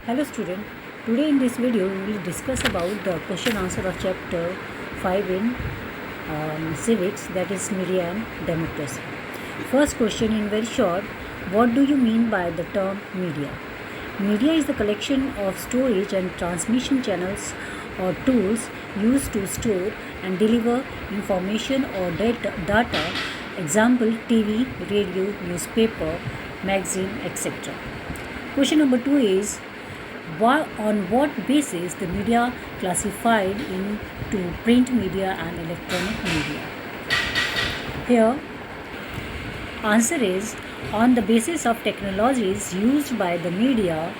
Hello student, today in this video we will discuss about the question answer of chapter 5 in civics, that is media and democracy. First question in very short, what do you mean by the term media? Media is the collection of storage and transmission channels or tools used to store and deliver information or data, example TV, radio, newspaper, magazine, etc. Question number 2 is on what basis the media classified into print media and electronic media. Here answer is on the basis of technologies used by the media,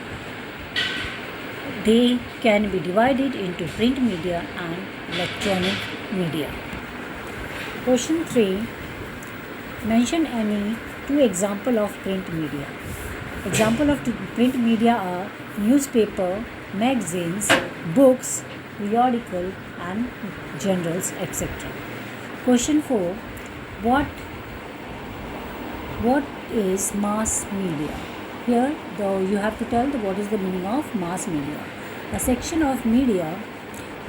they can be divided into print media and electronic media. Question 3, mention any two examples of print media. Example of print media are newspaper, magazines, books, periodical and journals, etc. Question 4, what is mass media? Here you have to tell what is the meaning of mass media. A section of media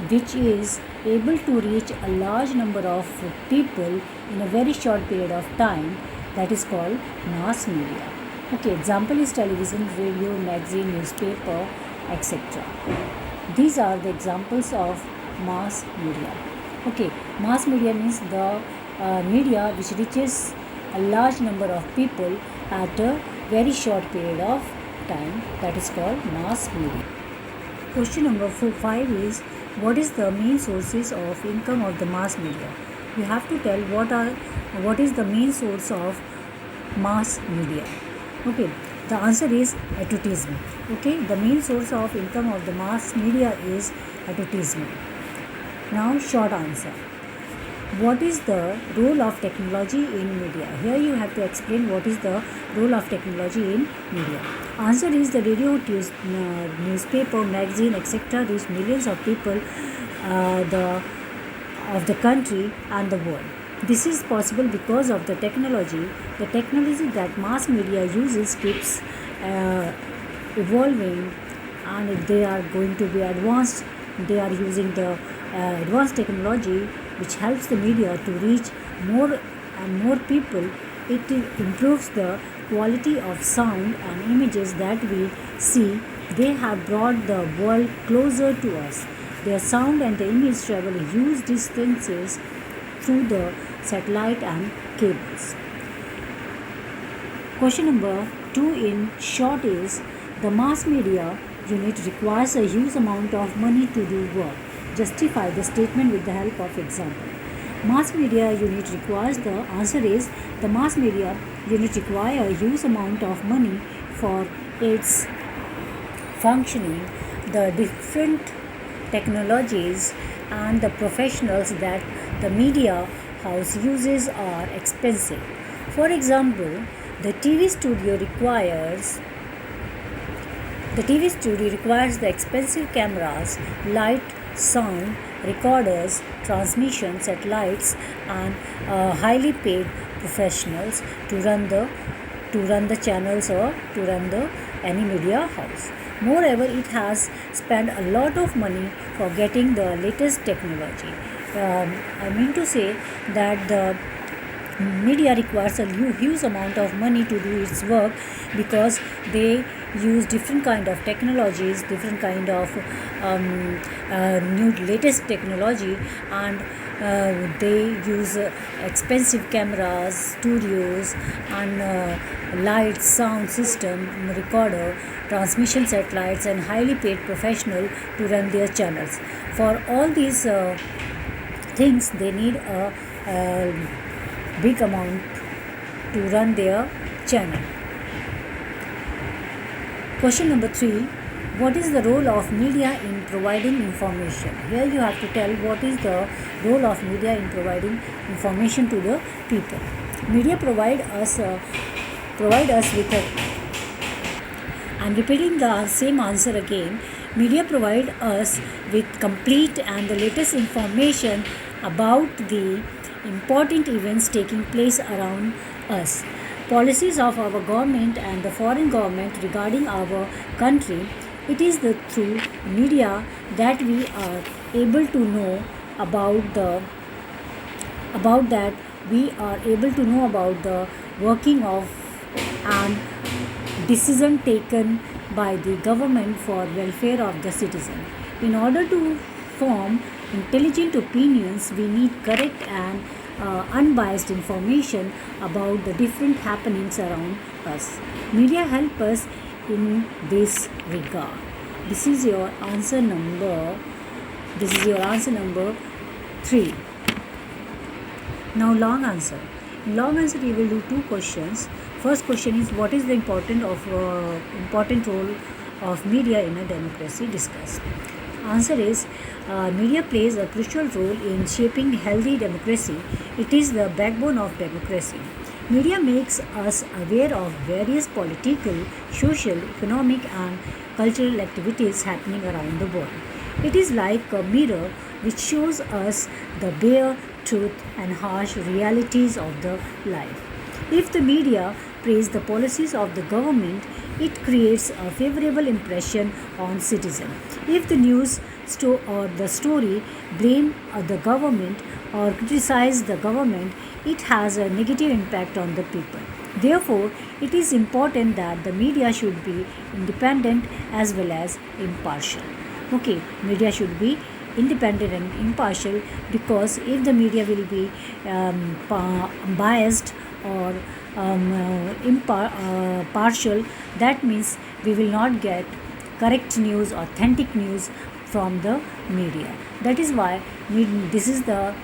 which is able to reach a large number of people in a very short period of time, that is called mass media. Okay, example is television, radio, magazine, newspaper, etc. These are the examples of mass media. Okay, mass media means the media which reaches a large number of people at a very short period of time, that is called mass media. Question number 5 is, what is the main sources of income of the mass media? You have to tell what is the main source of mass media. Okay, the answer is advertisement. Okay, the main source of income of the mass media is advertisement. Now, short answer. What is the role of technology in media? Here you have to explain what is the role of technology in media. Answer is the radio, newspaper, magazine, etc. reach millions of people of the country and the world. This is possible because of the technology. The technology that mass media uses keeps evolving, and they are going to be advanced. They are using the advanced technology which helps the media to reach more and more people. It improves the quality of sound and images that we see. They have brought the world closer to us. Their sound and the image travel huge distances through the satellite and cables. Question number 2 in short is, the mass media unit requires a huge amount of money to do work. Justify the statement with the help of example. Mass media unit requires, the answer is the mass media unit require a huge amount of money for its functioning. The different technologies and the professionals that the media house uses are expensive. For example, the TV studio requires the expensive cameras, light, sound, recorders, transmission, satellites, and highly paid professionals to run the channels or to run the any media house. Moreover, it has spent a lot of money for getting the latest technology. I mean to say that the media requires a huge amount of money to do its work, because they use different kind of technologies, different kind of new latest technology, and they use expensive cameras, studios, and lights, sound system, recorder, transmission satellites, and highly paid professional to run their channels. For all these things, they need a big amount to run their channel. Question number 3, what is the role of media in providing information? Here you have to tell what is the role of media in providing information to the people. Media provide us with a, I'm repeating the same answer again. Media provide us with complete and the latest information about the important events taking place around us. Policies of our government and the foreign government regarding our country, It is the through media that we are able to know about the about that we are able to know about the working of and decision taken by the government for welfare of the citizen. In order to form intelligent opinions, we need correct and unbiased information about the different happenings around us. Media help us in this regard. This is your answer number. This is your answer number 3. Now long answer. In long answer, we will do 2 questions. First question is, what is the important role of media in a democracy? Discuss. Answer is, media plays a crucial role in shaping healthy democracy. It is the backbone of democracy. Media makes us aware of various political, social, economic, and cultural activities happening around the world. It is like a mirror which shows us the bare truth and harsh realities of the life. If the media praise the policies of the government, it creates a favorable impression on citizens. If the news or the story blame the government or criticize the government, it has a negative impact on the people. Therefore, it is important that the media should be independent as well as impartial. Okay, media should be independent and impartial, because if the media will be biased or partial, that means we will not get correct news, authentic news from the media. That is why this is the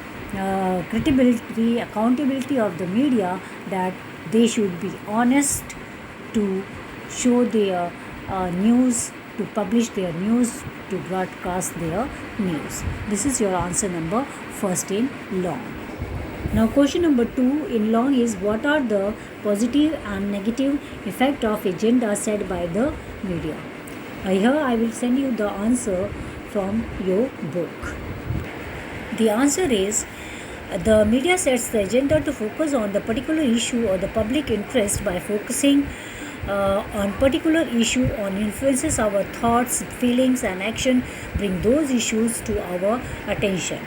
credibility, accountability of the media, that they should be honest to show their news, to publish their news, to broadcast their news. This is your answer number first in long. Now question number 2 in long is, what are the positive and negative effect of agenda set by the media? Here I will send you the answer from your book. The answer is, the media sets the agenda to focus on the particular issue or the public interest by focusing on particular issue on influences our thoughts, feelings and action, bring those issues to our attention.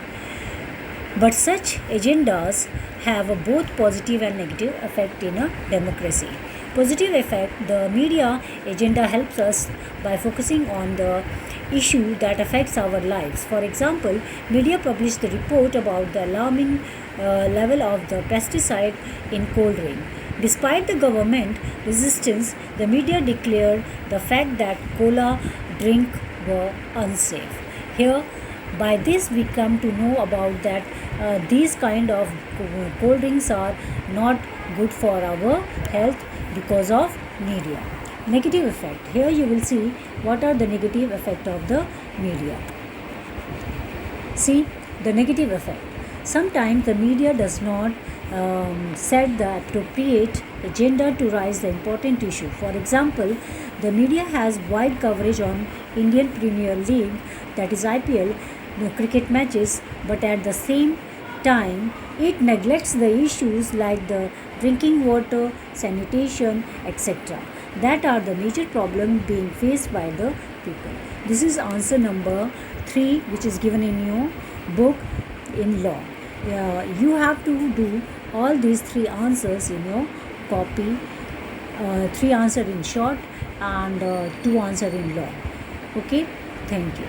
But such agendas have a both positive and negative effect in a democracy. Positive effect, the media agenda helps us by focusing on the issue that affects our lives. For example, media published the report about the alarming level of the pesticide in cold rain. Despite the government resistance, the media declared the fact that cola drink were unsafe. Here, by this we come to know about that these kind of cold drinks are not good for our health because of media. Negative effect. Here you will see what are the negative effect of the media. See the negative effect. Sometimes the media does not set the appropriate agenda to raise the important issue. For example, the media has wide coverage on Indian Premier League, that is IPL, the cricket matches, but at the same time it neglects the issues like the drinking water, sanitation, etc. That are the major problem being faced by the people. This is answer number 3, which is given in your book in law. You have to do all these 3 answers in your copy. 3 answer in short and 2 answer in long. Okay, thank you.